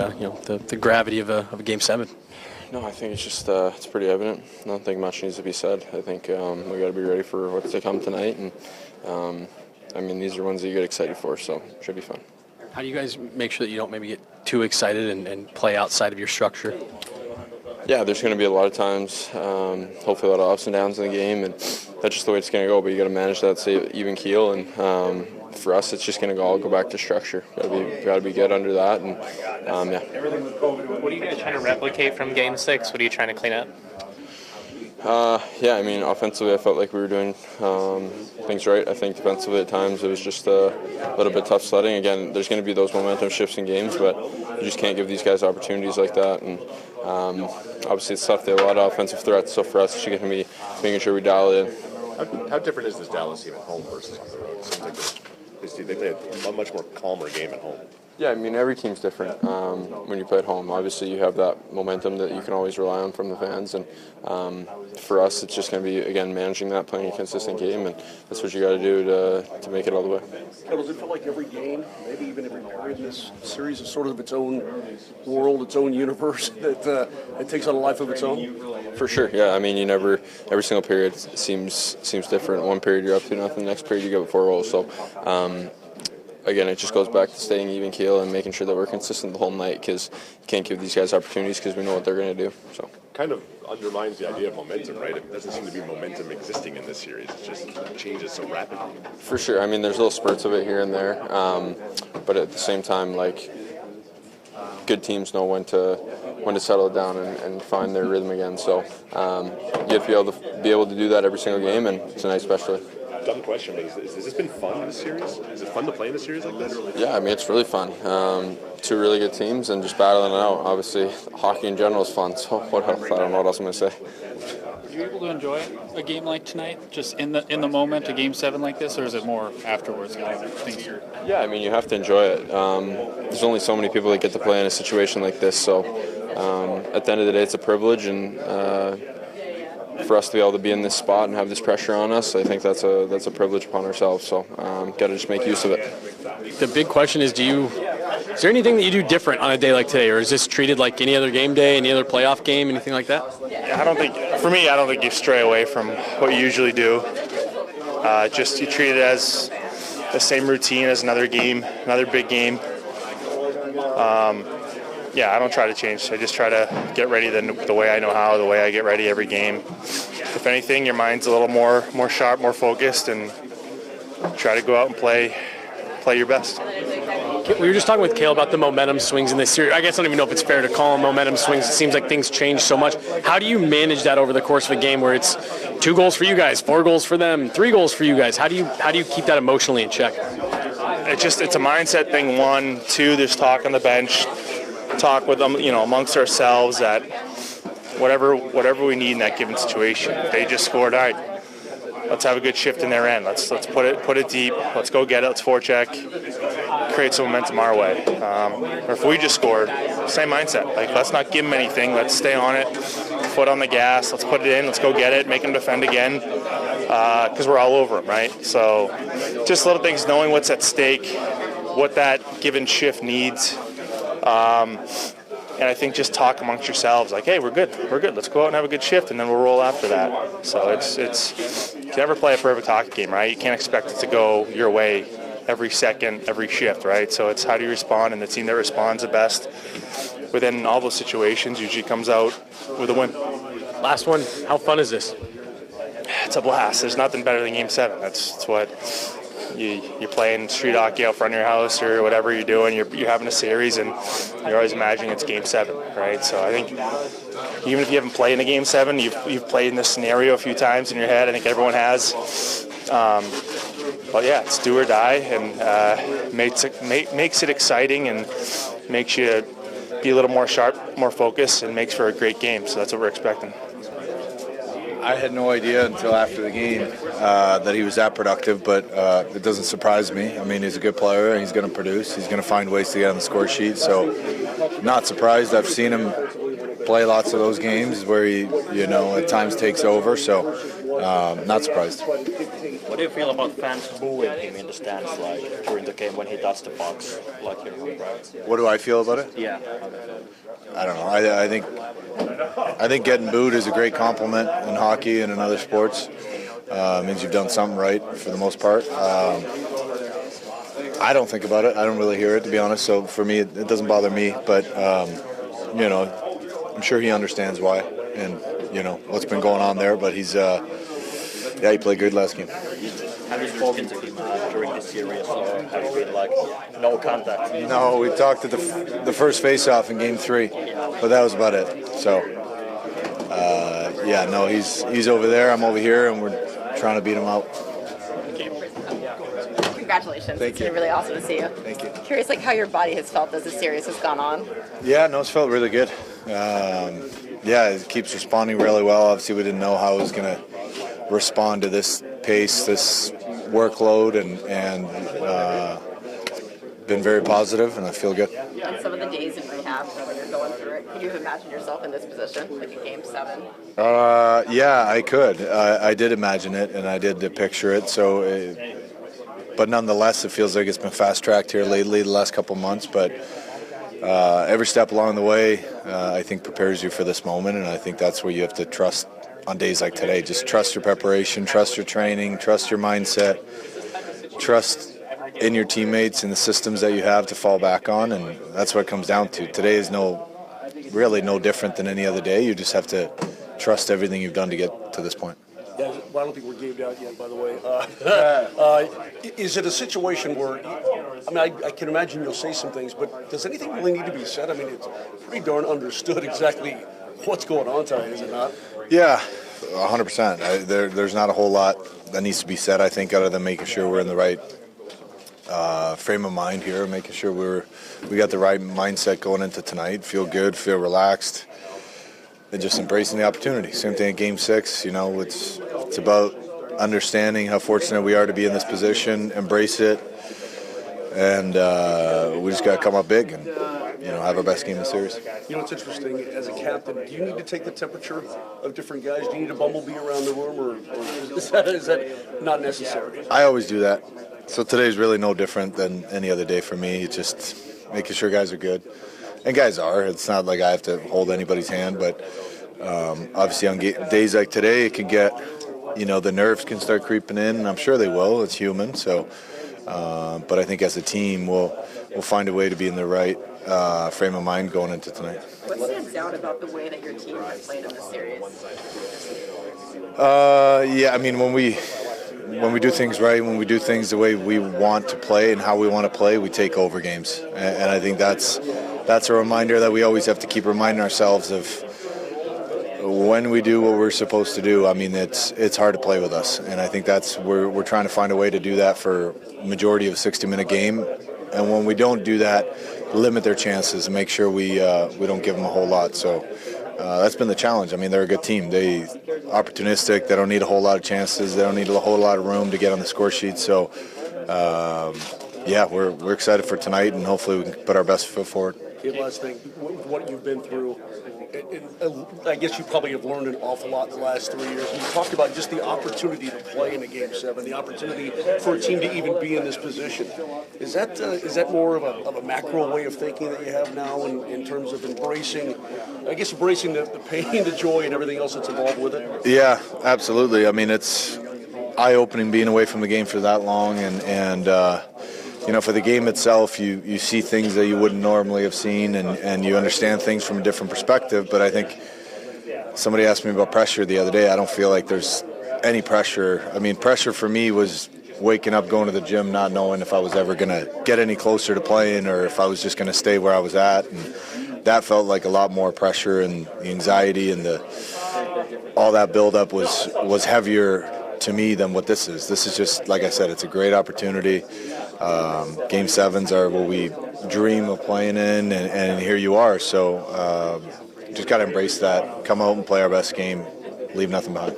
the gravity of a Game 7? No, I think it's just it's pretty evident. I don't think much needs to be said. I think we got to be ready for what's to come tonight, and these are ones that you get excited for, so it should be fun. How do you guys make sure that you don't maybe get too excited and play outside of your structure? Yeah, there's going to be a lot of times, hopefully a lot of ups and downs in the game, and that's just the way it's going to go. But you got to manage that, stay even keel, and for us, it's just going to all go back to structure. Got to be good under that, and yeah. What are you guys trying to replicate from Game 6? What are you trying to clean up? Offensively, I felt like we were doing things right. I think defensively at times it was just a little bit tough sledding. Again, there's going to be those momentum shifts in games, but you just can't give these guys opportunities like that. And obviously it's tough. They have a lot of offensive threats, so for us, it's going to be making sure we dial it in. How different is this Dallas team at home versus on the road? It seems like they play a much more calmer game at home. Yeah, every team's different when you play at home. Obviously, you have that momentum that you can always rely on from the fans, and for us, it's just going to be, again, managing that, playing a consistent game, and that's what you got to do to make it all the way. Does it feel like every game, maybe even every period in this series, is sort of its own world, its own universe that it takes on a life of its own? For sure, yeah. Every single period seems different. One period you're up to nothing, the next period you get 4 goals. So, again, it just goes back to staying even keel and making sure that we're consistent the whole night, because you can't give these guys opportunities because we know what they're going to do. So, kind of undermines the idea of momentum, right? It doesn't seem to be momentum existing in this series. It just changes so rapidly. For sure. There's little spurts of it here and there, but at the same time, good teams know when to settle it down and find their rhythm again. So you have to be able to do that every single game, and tonight especially. Dumb question, but has this been fun in this series? Is it fun to play in a series like this? Yeah, it's really fun. 2 really good teams and just battling it out. Obviously, hockey in general is fun, so what else? I don't know what else I'm going to say. Are you able to enjoy a game like tonight, just in the moment, a Game 7 like this, or is it more afterwards? Yeah, you have to enjoy it. There's only so many people that get to play in a situation like this, so at the end of the day, it's a privilege, and for us to be able to be in this spot and have this pressure on us, I think that's a privilege upon ourselves. So, got to just make use of it. The big question is, is there anything that you do different on a day like today, or is this treated like any other game day, any other playoff game, anything like that? I don't think you stray away from what you usually do. Just you treat it as the same routine as another game, another big game. I don't try to change. I just try to get ready the way I know how, the way I get ready every game. If anything, your mind's a little more sharp, more focused, and try to go out and play your best. We were just talking with Cale about the momentum swings in this series. I guess I don't even know if it's fair to call them momentum swings. It seems like things change so much. How do you manage that over the course of a game where it's 2 goals for you guys, 4 goals for them, 3 goals for you guys? How do you keep that emotionally in check? It's a mindset thing. 1, 2. There's talk on the bench. Talk with them, amongst ourselves that whatever we need in that given situation. If they just scored, all right, let's have a good shift in their end. Let's put it deep. Let's go get it. Let's forecheck, create some momentum our way. Or if we just scored, same mindset. Let's not give them anything. Let's stay on it. Foot on the gas. Let's put it in. Let's go get it. Make them defend again. Because we're all over them, right? So just little things, knowing what's at stake, what that given shift needs. And I think just talk amongst yourselves hey, we're good, let's go out and have a good shift, and then we'll roll after that. So it's you can never play a perfect hockey game, right? You can't expect it to go your way every second, every shift, right? So it's how do you respond, and the team that responds the best within all those situations usually comes out with a win. Last one, how fun is this? It's a blast. There's nothing better than Game 7. That's what you're playing street hockey out front of your house or whatever you're doing. You're having a series, and you're always imagining it's Game 7, right? So I think even if you haven't played in a Game 7, you've played in this scenario a few times in your head. I think everyone has. But yeah, it's do or die, and makes it exciting and makes you be a little more sharp, more focused, and makes for a great game. So that's what we're expecting. I had no idea until after the game that he was that productive, but it doesn't surprise me. He's a good player. He's going to produce. He's going to find ways to get on the score sheet. So, not surprised. I've seen him play lots of those games where he, at times takes over. So, not surprised. What do you feel about fans booing him in the stands, like during the game when he touched the box, like here? What do I feel about it? Yeah. I don't know. I think getting booed is a great compliment in hockey and in other sports. It means you've done something right for the most part. I don't think about it. I don't really hear it, to be honest. So for me, it doesn't bother me. But you know, I'm sure he understands why, and you know what's been going on there. But he's he played good last game. Have you spoken to him during this series, or have you been like no contact? No, we talked at the first face-off in Game 3, but that was about it. So yeah, no, he's over there. I'm over here, and we're trying to beat him out. Congratulations. Thank It's you. been really awesome to see you. Thank you. Curious like how your body has felt as the series has gone on. Yeah, no, it's felt really good. Yeah, it keeps responding really well. Obviously, we didn't know how it was going to respond to this pace, this workload, and been very positive, and I feel good. And some of the days in rehab when you're going through it, could you have imagined yourself in this position, like in Game 7? Yeah, I could. I did imagine it, and I did picture it. So, but nonetheless, it feels like it's been fast-tracked here lately, the last couple months. But every step along the way, I think prepares you for this moment, and I think that's where you have to trust on days like today. Just trust your preparation, trust your training, trust your mindset, trust in your teammates and the systems that you have to fall back on, and that's what it comes down to. Today is really no different than any other day. You just have to trust everything you've done to get to this point. Yeah, well, I don't think we're gamed out yet, by the way. Is it a situation where, I mean, I can imagine you'll say some things, but does anything really need to be said? I mean, it's pretty darn understood exactly what's going on tonight, is it not? Yeah, 100%. There's not a whole lot that needs to be said, I think, other than making sure we're in the right frame of mind here, making sure we got the right mindset going into tonight, feel good, feel relaxed, and just embracing the opportunity. Same thing at Game 6, you know, it's about understanding how fortunate we are to be in this position, embrace it, and we just got to come up big and, you know, have our best game of the series. You know, it's interesting, as a captain, do you need to take the temperature of different guys? Do you need a bumblebee around the room, or is that not necessary? I always do that. So today's really no different than any other day for me. It's just making sure guys are good. And guys are. It's not like I have to hold anybody's hand, but obviously on days like today, it can get, you know, the nerves can start creeping in, and I'm sure they will. It's human. So, but I think as a team, we'll find a way to be in the right frame of mind going into tonight. What stands out about the way that your team has played in this series? Yeah, I mean, when we do things right, when we do things the way we want to play and how we want to play, we take over games. And I think that's a reminder that we always have to keep reminding ourselves of when we do what we're supposed to do. I mean, it's hard to play with us, and I think we're trying to find a way to do that for majority of a 60-minute game. And when we don't do that, limit their chances and make sure we don't give them a whole lot. So that's been the challenge. I mean, they're a good team. They opportunistic. They don't need a whole lot of chances. They don't need a whole lot of room to get on the score sheet. So yeah, we're excited for tonight, and hopefully we can put our best foot forward. Okay, last thing, what you've been through, I guess you probably have learned an awful lot in the last 3 years. You talked about just the opportunity to play in a Game 7, the opportunity for a team to even be in this position. Is that more of a macro way of thinking that you have now in terms of embracing the pain, the joy, and everything else that's involved with it? Yeah, absolutely. I mean, it's eye-opening being away from the game for that long, and you know, for the game itself, you see things that you wouldn't normally have seen, and you understand things from a different perspective. But I think somebody asked me about pressure the other day. I don't feel like there's any pressure. I mean, pressure for me was waking up, going to the gym, not knowing if I was ever going to get any closer to playing or if I was just going to stay where I was at. And that felt like a lot more pressure, and the anxiety and all that buildup was heavier to me than what this is. This is just, like I said, it's a great opportunity. Game 7s are what we dream of playing in, and here you are. So just got to embrace that, come out and play our best game, leave nothing behind.